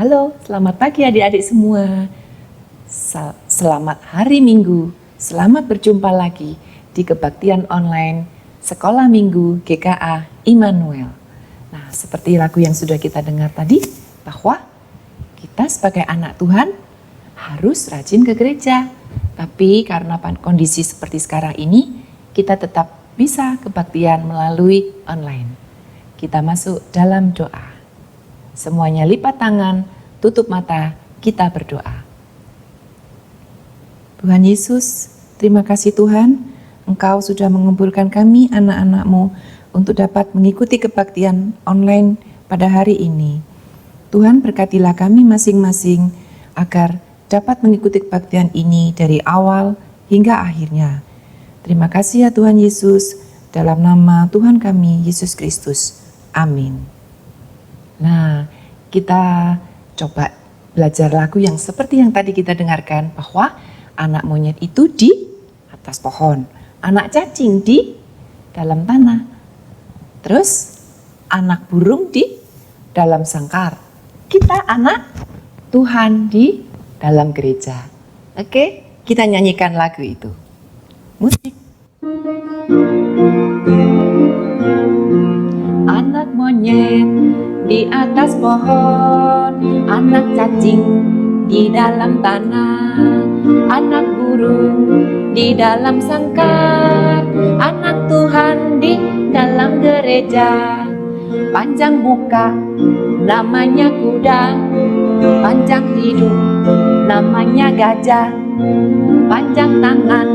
Halo, selamat pagi adik-adik semua. Selamat hari Minggu. Selamat berjumpa lagi di kebaktian online Sekolah Minggu GKA Immanuel. Nah, seperti lagu yang sudah kita dengar tadi, bahwa kita sebagai anak Tuhan harus rajin ke gereja. Tapi karena kondisi seperti sekarang ini, kita tetap bisa kebaktian melalui online. Kita masuk dalam doa. Semuanya lipat tangan, tutup mata, kita berdoa. Tuhan Yesus, terima kasih Tuhan, Engkau sudah mengumpulkan kami anak-anak-Mu untuk dapat mengikuti kebaktian online pada hari ini. Tuhan berkatilah kami masing-masing agar dapat mengikuti kebaktian ini dari awal hingga akhirnya. Terima kasih ya Tuhan Yesus, dalam nama Tuhan kami, Yesus Kristus. Amin. Nah, kita coba belajar lagu yang seperti yang tadi kita dengarkan, bahwa anak monyet itu di atas pohon, anak cacing di dalam tanah, terus anak burung di dalam sangkar. Kita anak Tuhan di dalam gereja. Oke, kita nyanyikan lagu itu. Musik. Anak monyet di atas pohon, anak cacing di dalam tanah, anak burung di dalam sangkar, anak Tuhan di dalam gereja. Panjang muka, namanya kuda, panjang hidung, namanya gajah, panjang tangan,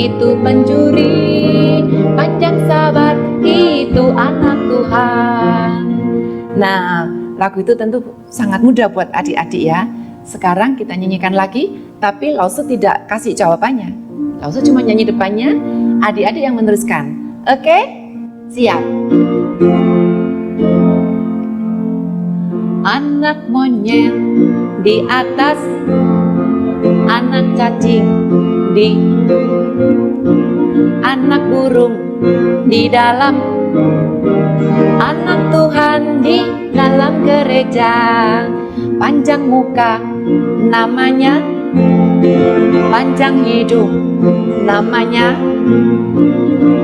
itu pencuri, panjang sabar itu anak Tuhan. Nah, lagu itu tentu sangat mudah buat adik-adik ya. Sekarang kita nyanyikan lagi, tapi Lause tidak kasih jawabannya. Lause cuma nyanyi depannya, adik-adik yang meneruskan. Oke? Siap. Anak monyet di atas, anak cacing di, anak burung di dalam, anak Tuhan di dalam gereja. Panjang muka namanya, panjang hidung namanya,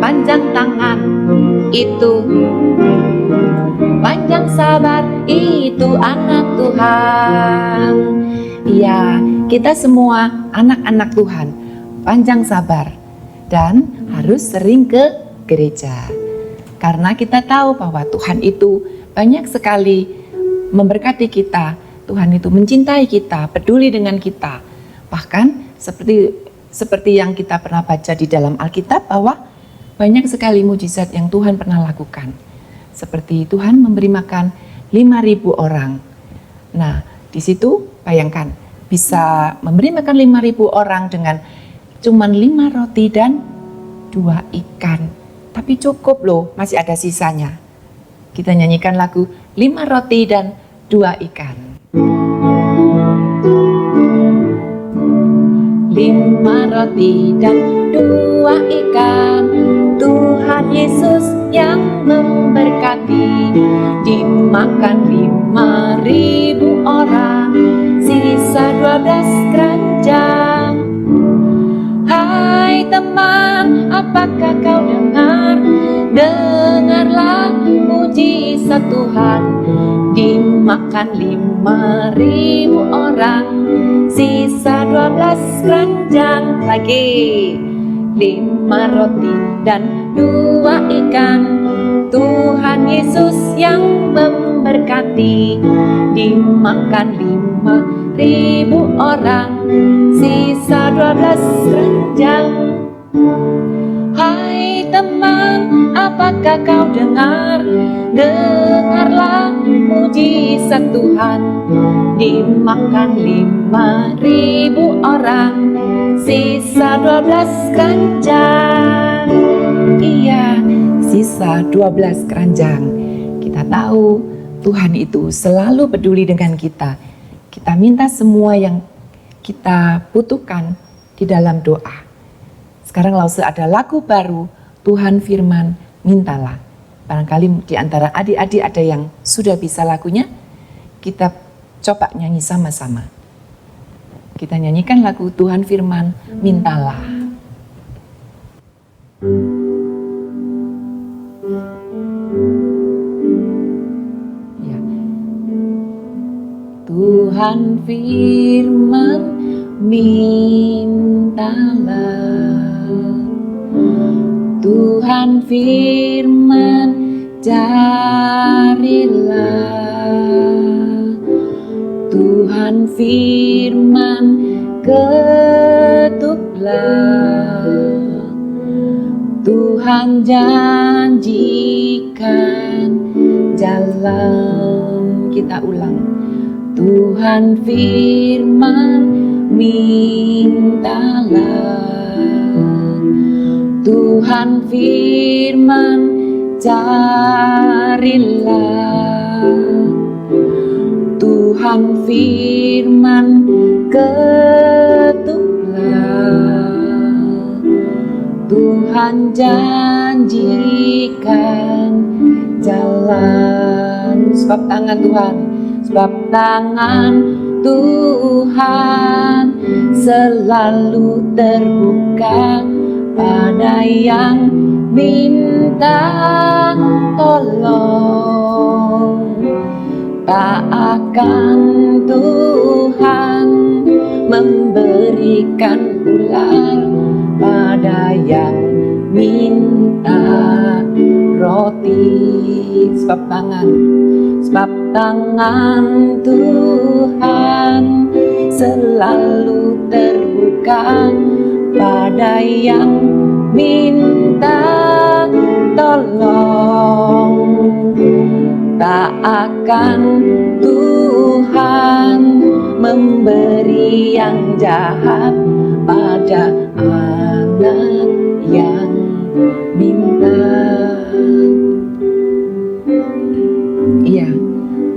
panjang tangan itu, panjang sabar itu anak Tuhan. Iya, kita semua anak-anak Tuhan, panjang sabar dan harus sering ke gereja. Karena kita tahu bahwa Tuhan itu banyak sekali memberkati kita. Tuhan itu mencintai kita, peduli dengan kita. Bahkan seperti yang kita pernah baca di dalam Alkitab, bahwa banyak sekali mujizat yang Tuhan pernah lakukan. Seperti Tuhan memberi makan 5.000 orang. Nah, di situ bayangkan bisa memberi makan 5.000 orang dengan cuman 5 roti dan 2 ikan. Tapi cukup loh, masih ada sisanya. Kita nyanyikan lagu 5 roti dan 2 ikan. 5 roti dan 2 ikan, Tuhan Yesus yang memberkati. Dimakan 5.000 orang, sisa 12 keranjang. Hai teman, apakah kau dengar? Dengarlah mujizat Tuhan. Dimakan 5.000 orang, sisa 12 keranjang. Lagi 5 roti dan 2 ikan, Tuhan Yesus yang memberkati. Dimakan 5.000 orang, sisa 12 keranjang. Hai teman, apakah kau dengar? Dengarlah mujizat Tuhan. Dimakan 5.000 orang, sisa 12 keranjang. Iya, sisa 12 keranjang. Kita tahu Tuhan itu selalu peduli dengan kita. Kita minta semua yang kita butuhkan di dalam doa. Sekarang Lause ada lagu baru, Tuhan firman, mintalah. Barangkali di antara adik-adik ada yang sudah bisa lagunya, kita coba nyanyi sama-sama. Kita nyanyikan lagu Tuhan firman, mintalah. Ya. Tuhan firman, mintalah. Tuhan firman, carilah. Tuhan firman, ketuklah. Tuhan janjikan jalan. Kita ulang. Tuhan firman, mintalah. Tuhan firman, carilah. Tuhan firman, ketuklah. Tuhan janjikan jalan. Sebab tangan Tuhan, sebab tangan Tuhan selalu terbuka pada yang minta tolong. Tak akan Tuhan memberikan ular pada yang minta roti. Sebab tangan Tuhan selalu terbuka pada yang minta tolong. Tak akan Tuhan memberi yang jahat pada anak yang minta. Iya,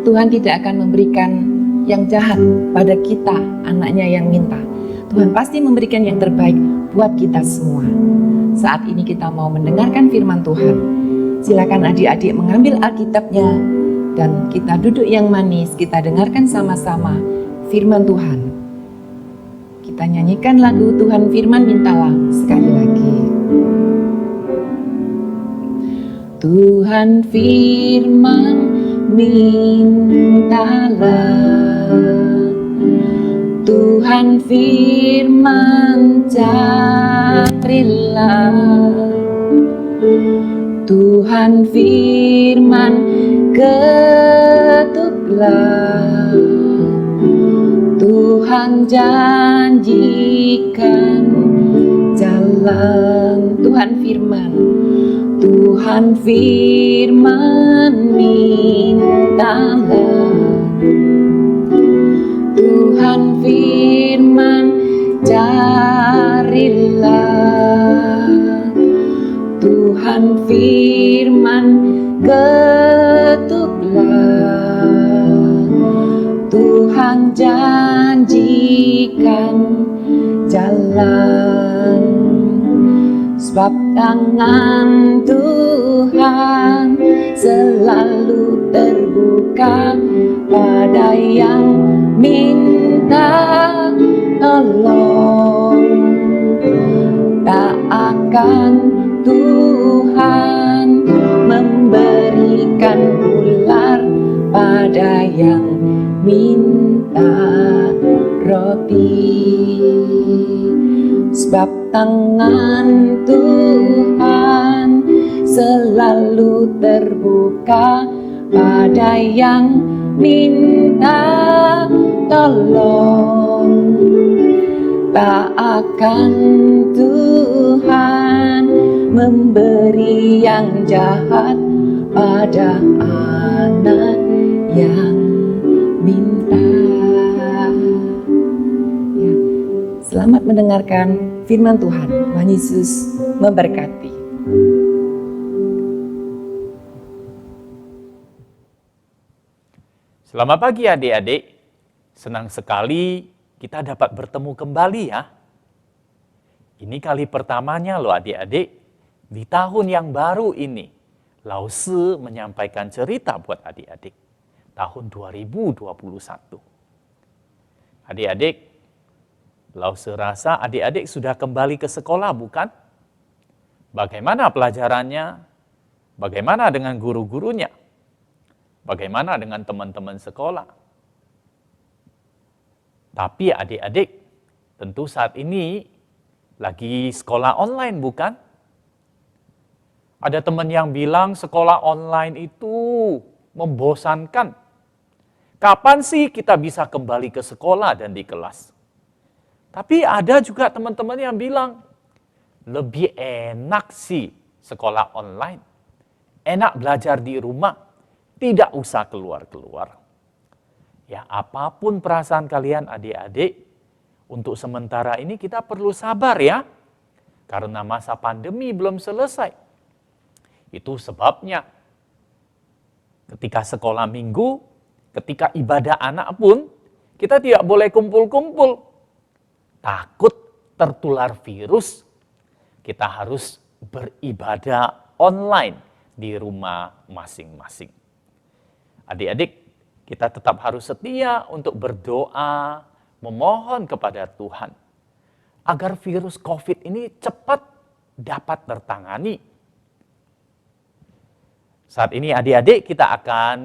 Tuhan tidak akan memberikan yang jahat pada kita, anaknya yang minta. Tuhan pasti memberikan yang terbaik buat kita semua. Saat ini kita mau mendengarkan firman Tuhan. Silakan adik-adik mengambil Alkitabnya dan kita duduk yang manis, kita dengarkan sama-sama firman Tuhan. Kita nyanyikan lagu Tuhan Firman Mintalah sekali lagi. Tuhan firman mintalah, Tuhan firman carilah, Tuhan firman ketuklah, Tuhan janjikan jalan. Tuhan firman mintalah, Tuhan firman carilah, Tuhan firman ketuklah, Tuhan janjikan jalan. Sebab tangan Tuhan selalu terbuka pada yang minta tolong. Tak akan Tuhan memberikan ular pada yang minta roti. Sebab tangan Tuhan selalu terbuka pada yang minta tolong. Tak akan Tuhan memberi yang jahat pada anak yang minta. Ya. Selamat mendengarkan firman Tuhan. Tuhan Yesus memberkati. Selamat pagi adik-adik. Senang sekali kita dapat bertemu kembali ya. Ini kali pertamanya loh adik-adik. Di tahun yang baru ini, Lao Si menyampaikan cerita buat adik-adik. Tahun 2021. Adik-adik, Lao Si rasa adik-adik sudah kembali ke sekolah bukan? Bagaimana pelajarannya? Bagaimana dengan guru-gurunya? Bagaimana dengan teman-teman sekolah? Tapi adik-adik, tentu saat ini lagi sekolah online bukan? Ada teman yang bilang sekolah online itu membosankan. Kapan sih kita bisa kembali ke sekolah dan di kelas? Tapi ada juga teman-teman yang bilang, lebih enak sih sekolah online. Enak belajar di rumah, tidak usah keluar-keluar. Ya, apapun perasaan kalian adik-adik, untuk sementara ini kita perlu sabar ya. Karena masa pandemi belum selesai. Itu sebabnya ketika sekolah minggu, ketika ibadah anak pun, kita tidak boleh kumpul-kumpul. Takut tertular virus, kita harus beribadah online di rumah masing-masing. Adik-adik, kita tetap harus setia untuk berdoa, memohon kepada Tuhan, agar virus COVID ini cepat dapat tertangani. Saat ini adik-adik kita akan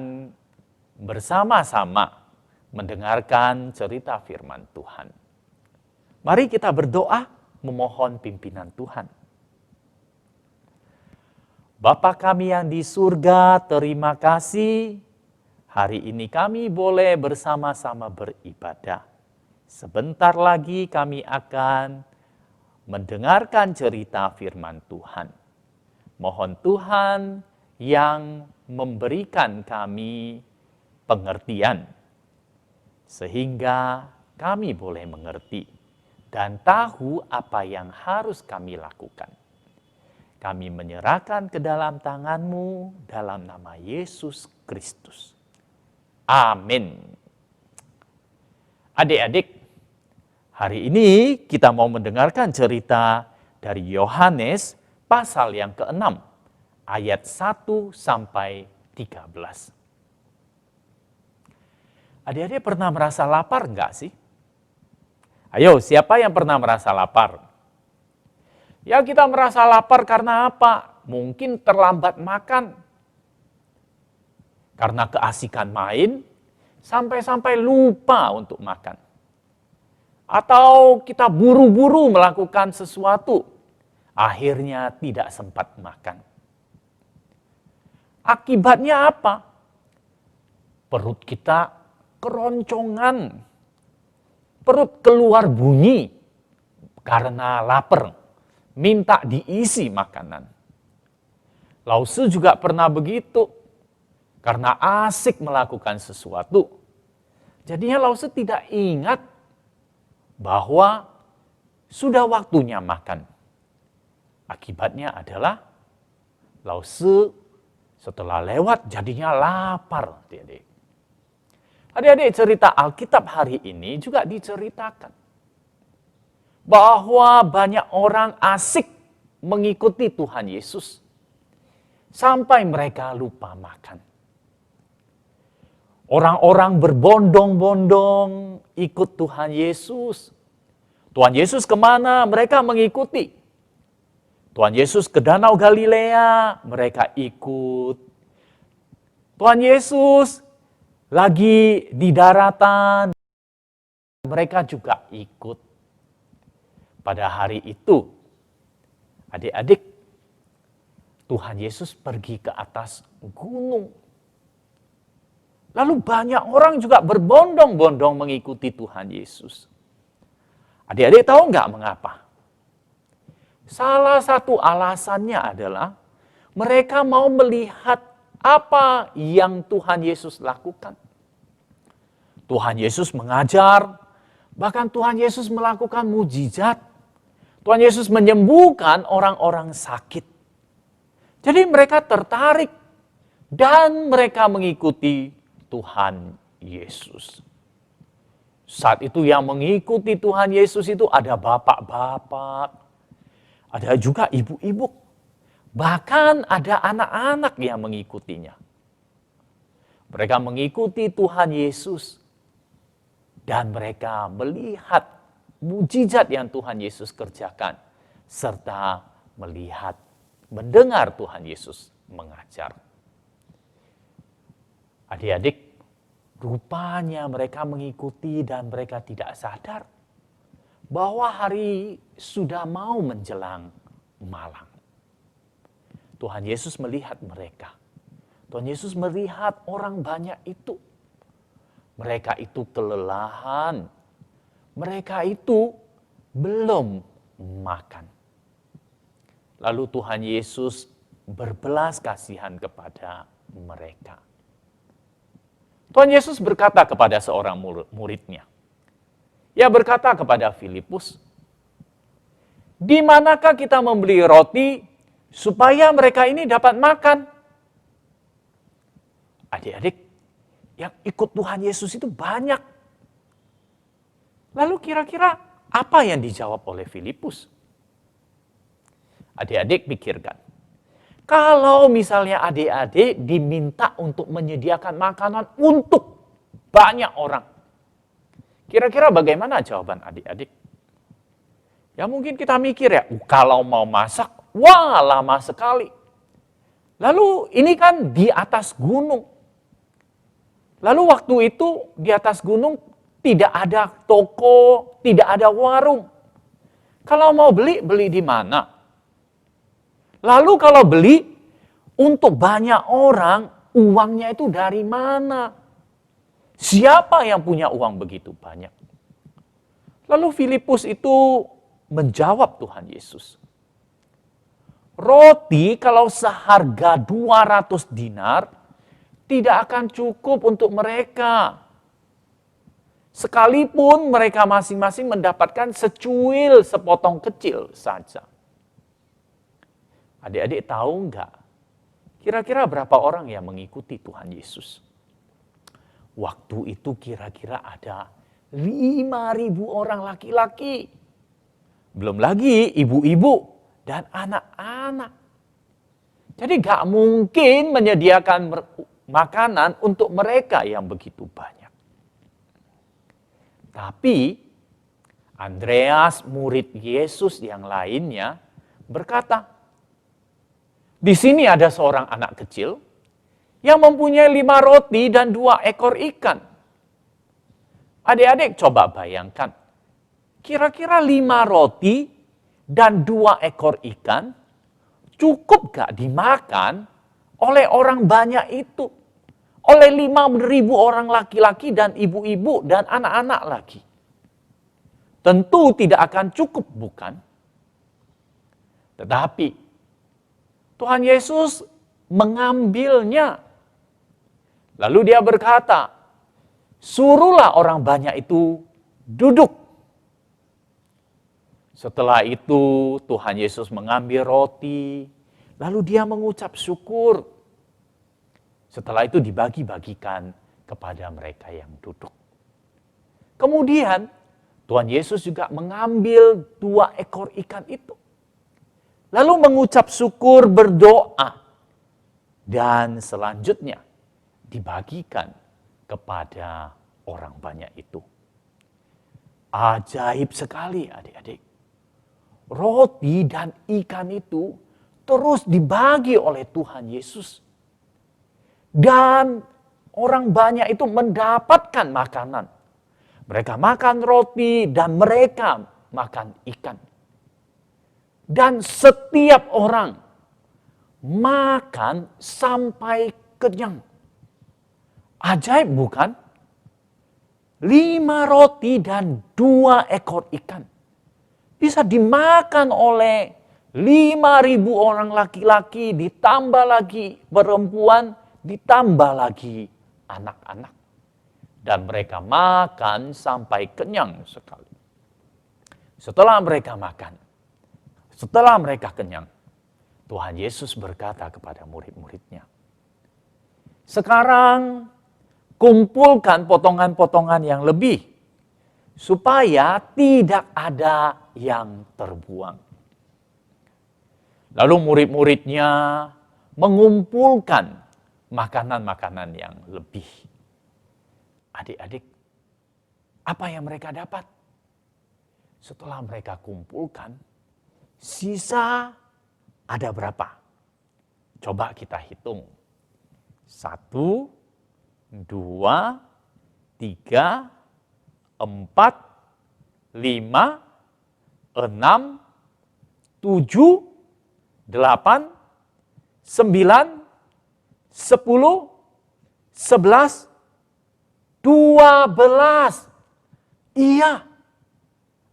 bersama-sama mendengarkan cerita firman Tuhan. Mari kita berdoa, memohon pimpinan Tuhan. Bapa kami yang di surga, terima kasih. Hari ini kami boleh bersama-sama beribadah. Sebentar lagi kami akan mendengarkan cerita firman Tuhan. Mohon Tuhan yang memberikan kami pengertian, sehingga kami boleh mengerti dan tahu apa yang harus kami lakukan. Kami menyerahkan ke dalam tangan-Mu dalam nama Yesus Kristus. Amin. Adik-adik, hari ini kita mau mendengarkan cerita dari Yohanes pasal yang ke-6, ayat 1 sampai 13. Adik-adik pernah merasa lapar enggak sih? Ayo, siapa yang pernah merasa lapar? Ya, kita merasa lapar karena apa? Mungkin terlambat makan. Karena keasikan main, sampai-sampai lupa untuk makan. Atau kita buru-buru melakukan sesuatu, akhirnya tidak sempat makan. Akibatnya apa? Perut kita keroncongan, perut keluar bunyi karena lapar, minta diisi makanan. Lause juga pernah begitu, karena asik melakukan sesuatu. Jadinya Lause tidak ingat bahwa sudah waktunya makan. Akibatnya adalah Lause setelah lewat jadinya lapar. Adik-adik, cerita Alkitab hari ini juga diceritakan bahwa banyak orang asik mengikuti Tuhan Yesus sampai mereka lupa makan. Orang-orang berbondong-bondong ikut Tuhan Yesus. Tuhan Yesus kemana? Mereka mengikuti. Tuhan Yesus ke Danau Galilea, mereka ikut. Tuhan Yesus lagi di daratan, mereka juga ikut. Pada hari itu, adik-adik, Tuhan Yesus pergi ke atas gunung. Lalu banyak orang juga berbondong-bondong mengikuti Tuhan Yesus. Adik-adik tahu nggak mengapa? Salah satu alasannya adalah mereka mau melihat apa yang Tuhan Yesus lakukan. Tuhan Yesus mengajar, bahkan Tuhan Yesus melakukan mujizat. Tuhan Yesus menyembuhkan orang-orang sakit. Jadi mereka tertarik dan mereka mengikuti Tuhan Yesus. Saat itu yang mengikuti Tuhan Yesus itu ada bapak-bapak, ada juga ibu-ibu. Bahkan ada anak-anak yang mengikutinya. Mereka mengikuti Tuhan Yesus. Dan mereka melihat mujizat yang Tuhan Yesus kerjakan. Serta melihat, mendengar Tuhan Yesus mengajar. Adik-adik, rupanya mereka mengikuti dan mereka tidak sadar bahwa hari sudah mau menjelang malam. Tuhan Yesus melihat mereka. Tuhan Yesus melihat orang banyak itu. Mereka itu kelelahan. Mereka itu belum makan. Lalu Tuhan Yesus berbelas kasihan kepada mereka. Tuhan Yesus berkata kepada seorang muridnya. Ia berkata kepada Filipus, "Di manakah kita membeli roti supaya mereka ini dapat makan?" Adik-adik, yang ikut Tuhan Yesus itu banyak. Lalu kira-kira apa yang dijawab oleh Filipus? Adik-adik pikirkan. Kalau misalnya adik-adik diminta untuk menyediakan makanan untuk banyak orang. Kira-kira bagaimana jawaban adik-adik? Ya mungkin kita mikir ya, kalau mau masak, wah lama sekali. Lalu ini kan di atas gunung. Lalu waktu itu di atas gunung tidak ada toko, tidak ada warung. Kalau mau beli, beli di mana? Lalu kalau beli untuk banyak orang, uangnya itu dari mana? Siapa yang punya uang begitu banyak? Lalu Filipus itu menjawab Tuhan Yesus. Roti kalau seharga 200 dinar tidak akan cukup untuk mereka. Sekalipun mereka masing-masing mendapatkan secuil, sepotong kecil saja. Adik-adik tahu enggak? Kira-kira berapa orang yang mengikuti Tuhan Yesus? Waktu itu kira-kira ada 5.000 orang laki-laki. Belum lagi ibu-ibu dan anak-anak. Jadi gak mungkin menyediakan makanan untuk mereka yang begitu banyak. Tapi Andreas, murid Yesus yang lainnya, berkata, di sini ada seorang anak kecil yang mempunyai 5 roti dan 2 ekor ikan. Adik-adik coba bayangkan, kira-kira 5 roti dan 2 ekor ikan cukup gak dimakan oleh orang banyak itu? Oleh 5.000 orang laki-laki dan ibu-ibu dan anak-anak lagi. Tentu tidak akan cukup, bukan? Tetapi Tuhan Yesus mengambilnya. Lalu dia berkata, suruhlah orang banyak itu duduk. Setelah itu Tuhan Yesus mengambil roti, lalu dia mengucap syukur. Setelah itu dibagi-bagikan kepada mereka yang duduk. Kemudian Tuhan Yesus juga mengambil 2 ekor ikan itu. Lalu mengucap syukur, berdoa. Dan selanjutnya dibagikan kepada orang banyak itu. Ajaib sekali adik-adik. Roti dan ikan itu terus dibagi oleh Tuhan Yesus. Dan orang banyak itu mendapatkan makanan. Mereka makan roti dan mereka makan ikan. Dan setiap orang makan sampai kenyang. Ajaib bukan? 5 roti dan 2 ekor ikan bisa dimakan oleh 5.000 orang laki-laki, ditambah lagi perempuan, ditambah lagi anak-anak. Dan mereka makan sampai kenyang sekali. Setelah mereka makan, setelah mereka kenyang, Tuhan Yesus berkata kepada murid-muridnya, sekarang kumpulkan potongan-potongan yang lebih, supaya tidak ada yang terbuang. Lalu murid-muridnya mengumpulkan makanan-makanan yang lebih. Adik-adik, apa yang mereka dapat? Setelah mereka kumpulkan, sisa ada berapa? Coba kita hitung. 1, 2, 3, 4, 5, 6, 7, 8, 9, 10, 11, 12. Iya,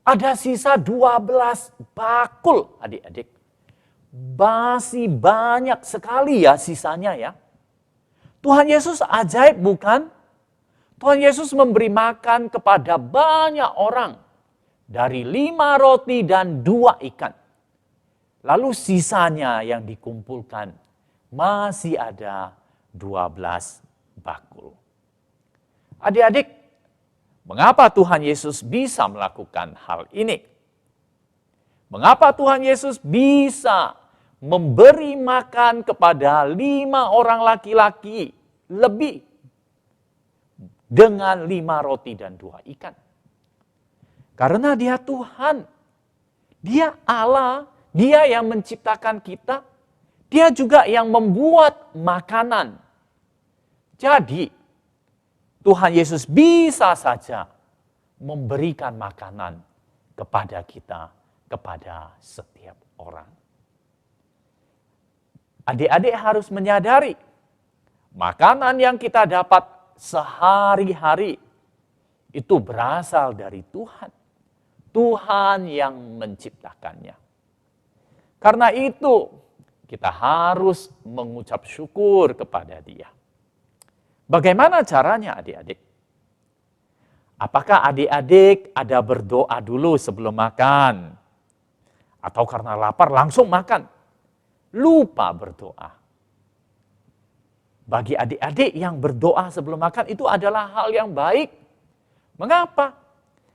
ada sisa 12 bakul adik-adik. Masih banyak sekali ya sisanya ya. Tuhan Yesus ajaib bukan? Tuhan Yesus memberi makan kepada banyak orang dari 5 roti dan 2 ikan. Lalu sisanya yang dikumpulkan masih ada 12 bakul. Adik-adik, mengapa Tuhan Yesus bisa melakukan hal ini? Mengapa Tuhan Yesus bisa memberi makan kepada 5 orang laki-laki lebih dengan 5 roti dan 2 ikan? Karena Dia Tuhan, Dia Allah, Dia yang menciptakan kita, Dia juga yang membuat makanan. Jadi, Tuhan Yesus bisa saja memberikan makanan kepada kita, kepada setiap orang. Adik-adik harus menyadari, makanan yang kita dapat sehari-hari itu berasal dari Tuhan. Tuhan yang menciptakannya. Karena itu, kita harus mengucap syukur kepada Dia. Bagaimana caranya adik-adik? Apakah adik-adik ada berdoa dulu sebelum makan? Atau karena lapar langsung makan? Lupa berdoa. Bagi adik-adik yang berdoa sebelum makan itu adalah hal yang baik. Mengapa?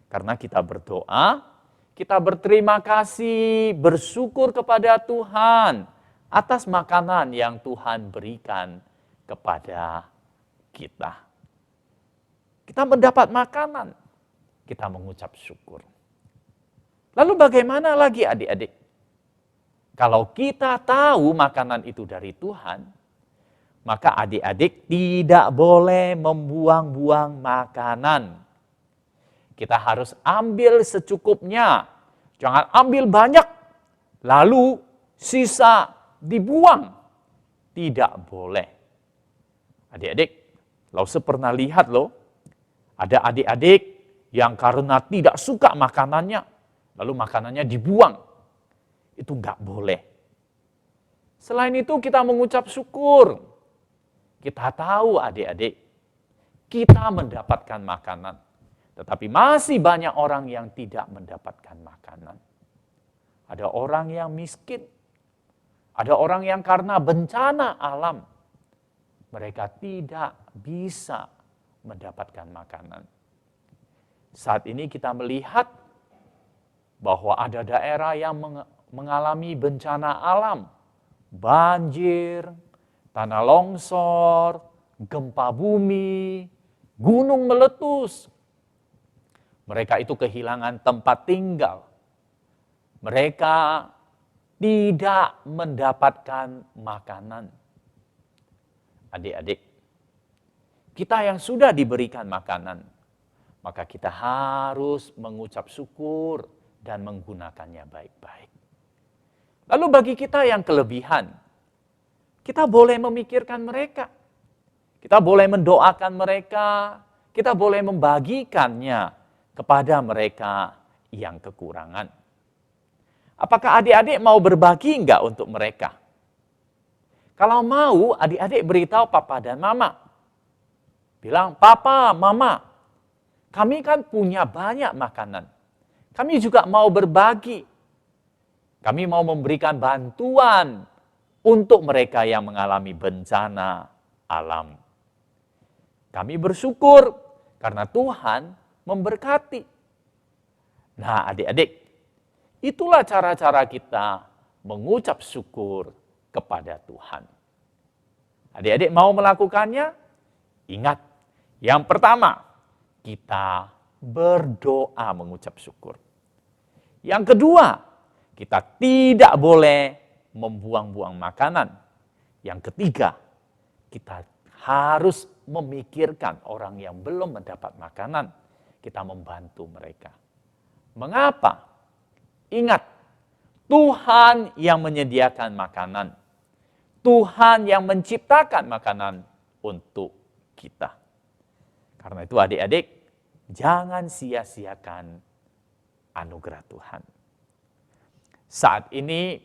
Karena kita berdoa, kita berterima kasih, bersyukur kepada Tuhan atas makanan yang Tuhan berikan kepada kita. Kita mendapat makanan, kita mengucap syukur. Lalu bagaimana lagi adik-adik? Kalau kita tahu makanan itu dari Tuhan, maka adik-adik tidak boleh membuang-buang makanan. Kita harus ambil secukupnya, jangan ambil banyak, lalu sisa dibuang. Tidak boleh. Adik-adik, Lause pernah lihat loh, ada adik-adik yang karena tidak suka makanannya, lalu makanannya dibuang. Itu enggak boleh. Selain itu kita mengucap syukur. Kita tahu adik-adik, kita mendapatkan makanan. Tetapi masih banyak orang yang tidak mendapatkan makanan. Ada orang yang miskin. Ada orang yang karena bencana alam, mereka tidak bisa mendapatkan makanan. Saat ini kita melihat bahwa ada daerah yang mengalami bencana alam, banjir, tanah longsor, gempa bumi, gunung meletus. Mereka itu kehilangan tempat tinggal. Mereka tidak mendapatkan makanan. Adik-adik, kita yang sudah diberikan makanan, maka kita harus mengucap syukur dan menggunakannya baik-baik. Lalu bagi kita yang kelebihan, kita boleh memikirkan mereka. Kita boleh mendoakan mereka, kita boleh membagikannya kepada mereka yang kekurangan. Apakah adik-adik mau berbagi enggak untuk mereka? Kalau mau, adik-adik beritahu papa dan mama. Bilang, papa, mama, kami kan punya banyak makanan. Kami juga mau berbagi. Kami mau memberikan bantuan untuk mereka yang mengalami bencana alam. Kami bersyukur karena Tuhan memberkati. Nah, adik-adik, itulah cara-cara kita mengucap syukur kepada Tuhan. Adik-adik mau melakukannya? Ingat, yang pertama, kita berdoa mengucap syukur. Yang kedua, kita tidak boleh membuang-buang makanan. Yang ketiga, kita harus memikirkan orang yang belum mendapat makanan. Kita membantu mereka. Mengapa? Ingat, Tuhan yang menyediakan makanan. Tuhan yang menciptakan makanan untuk kita. Karena itu adik-adik, jangan sia-siakan anugerah Tuhan. Saat ini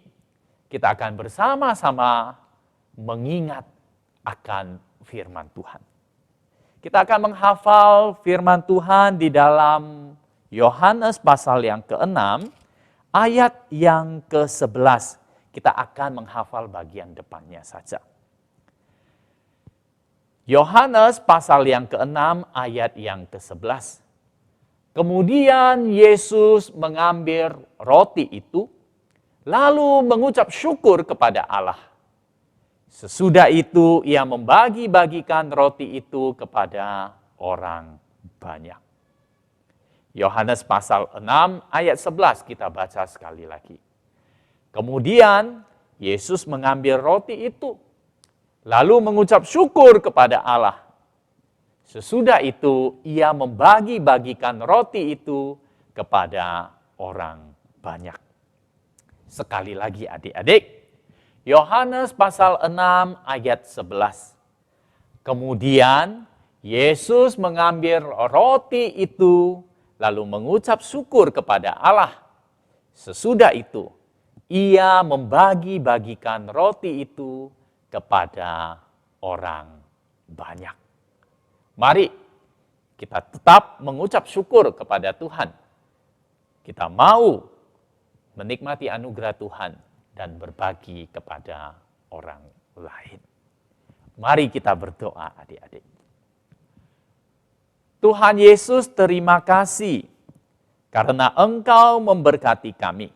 kita akan bersama-sama mengingat akan firman Tuhan. Kita akan menghafal firman Tuhan di dalam Yohanes pasal yang ke-6, ayat yang ke-11. Kita akan menghafal bagian depannya saja. Yohanes pasal yang ke-6, ayat yang ke-11. Kemudian Yesus mengambil roti itu, lalu mengucap syukur kepada Allah. Sesudah itu ia membagi-bagikan roti itu kepada orang banyak. Yohanes pasal 6 ayat 11 kita baca sekali lagi. Kemudian Yesus mengambil roti itu, lalu mengucap syukur kepada Allah. Sesudah itu ia membagi-bagikan roti itu kepada orang banyak. Sekali lagi adik-adik, Yohanes pasal 6 ayat 11. Kemudian Yesus mengambil roti itu, lalu mengucap syukur kepada Allah. Sesudah itu, ia membagi-bagikan roti itu kepada orang banyak. Mari kita tetap mengucap syukur kepada Tuhan. Kita mau menikmati anugerah Tuhan dan berbagi kepada orang lain. Mari kita berdoa, adik-adik. Tuhan Yesus, terima kasih karena Engkau memberkati kami.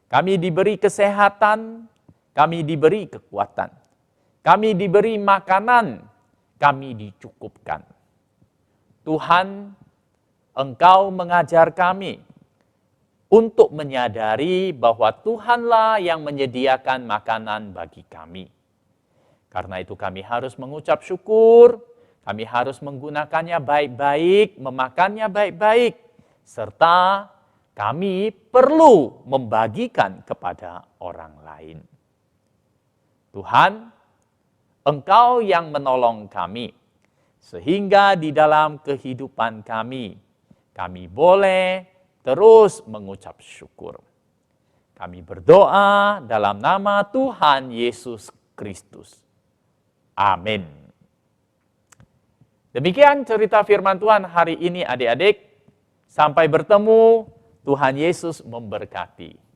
Kami diberi kesehatan, kami diberi kekuatan, kami diberi makanan, kami dicukupkan. Tuhan, Engkau mengajar kami untuk menyadari bahwa Tuhanlah yang menyediakan makanan bagi kami. Karena itu kami harus mengucap syukur, kami harus menggunakannya baik-baik, memakannya baik-baik, serta kami perlu membagikan kepada orang lain. Tuhan, Engkau yang menolong kami, sehingga di dalam kehidupan kami boleh terus mengucap syukur. Kami berdoa dalam nama Tuhan Yesus Kristus. Amin. Demikian cerita firman Tuhan hari ini, adik-adik. Sampai bertemu, Tuhan Yesus memberkati.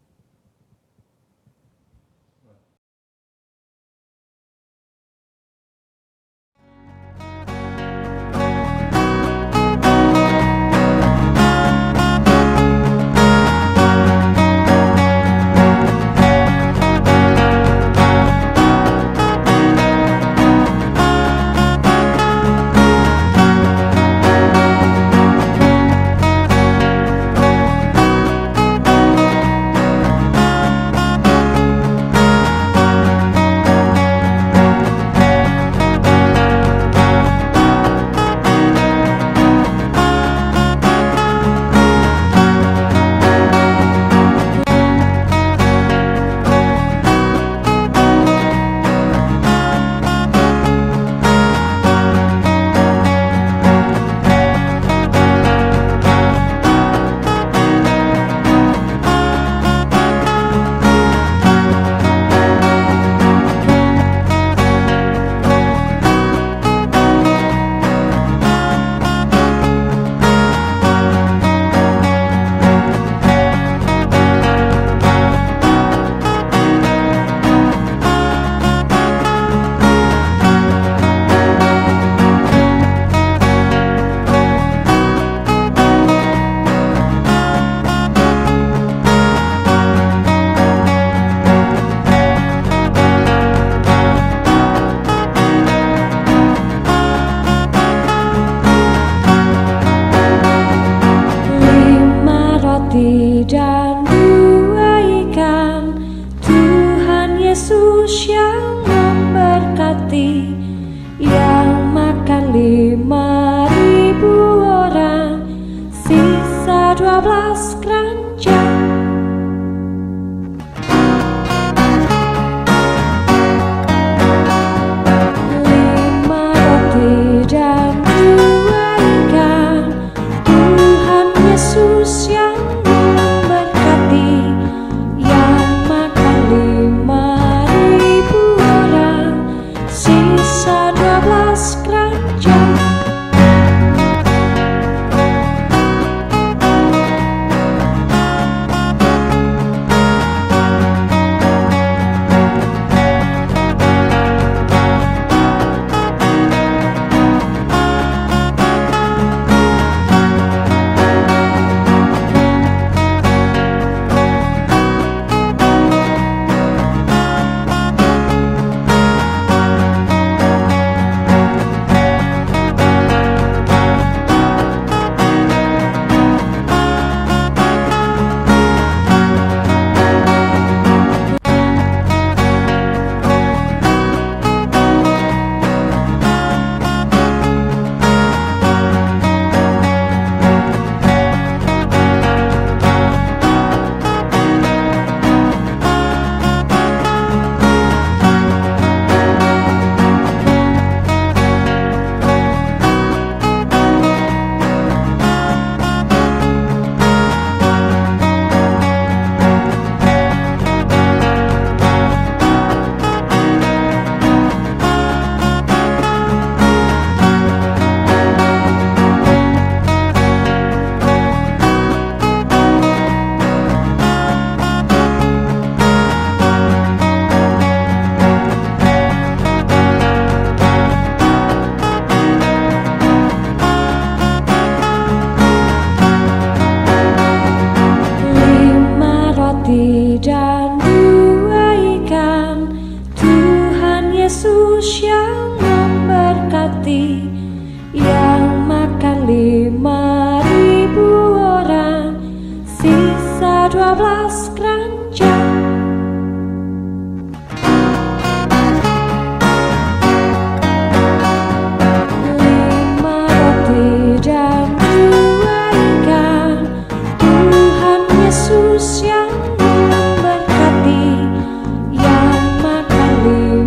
dan 2 ikan. Tuhan Yesus yang memberkati, yang makan 5.000 orang, sisa 12 keranjang. Yesus yang memberkati, yang makan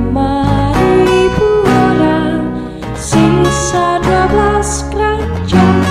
5.000 orang, sisa 12 keranjang.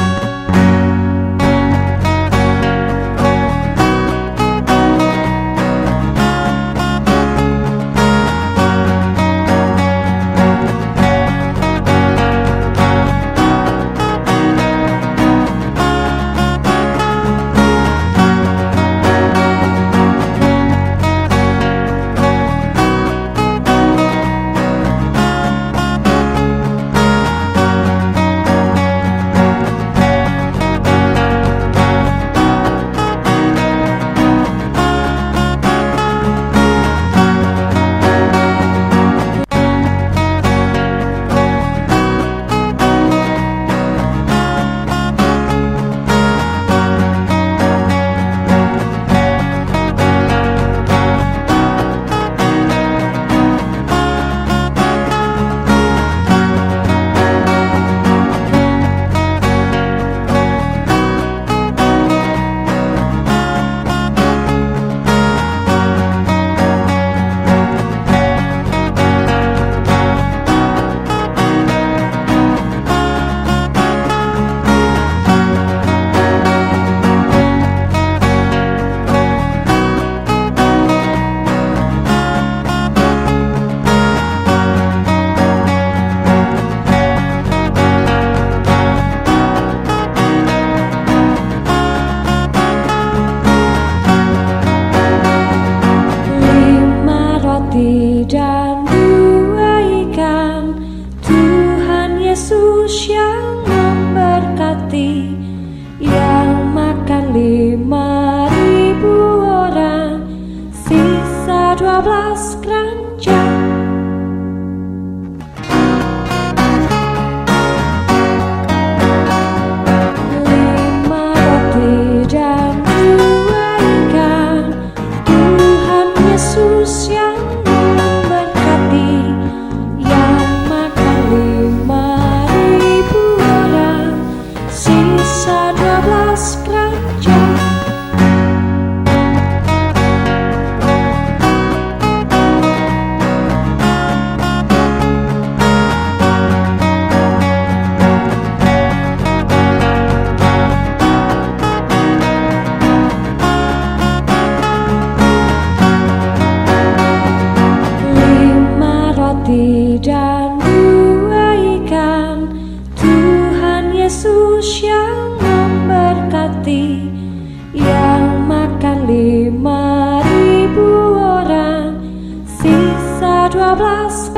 Dan 2 ikan. Tuhan Yesus yang memberkati, yang makan 5.000 orang, sisa 12 keranjang. Yesus yang memberkati, yang makan 5.000 orang, sisa 12 keranjang. Dan 2 ikan. Tuhan Yesus yang memberkati, yang makan 5.000 orang, sisa 12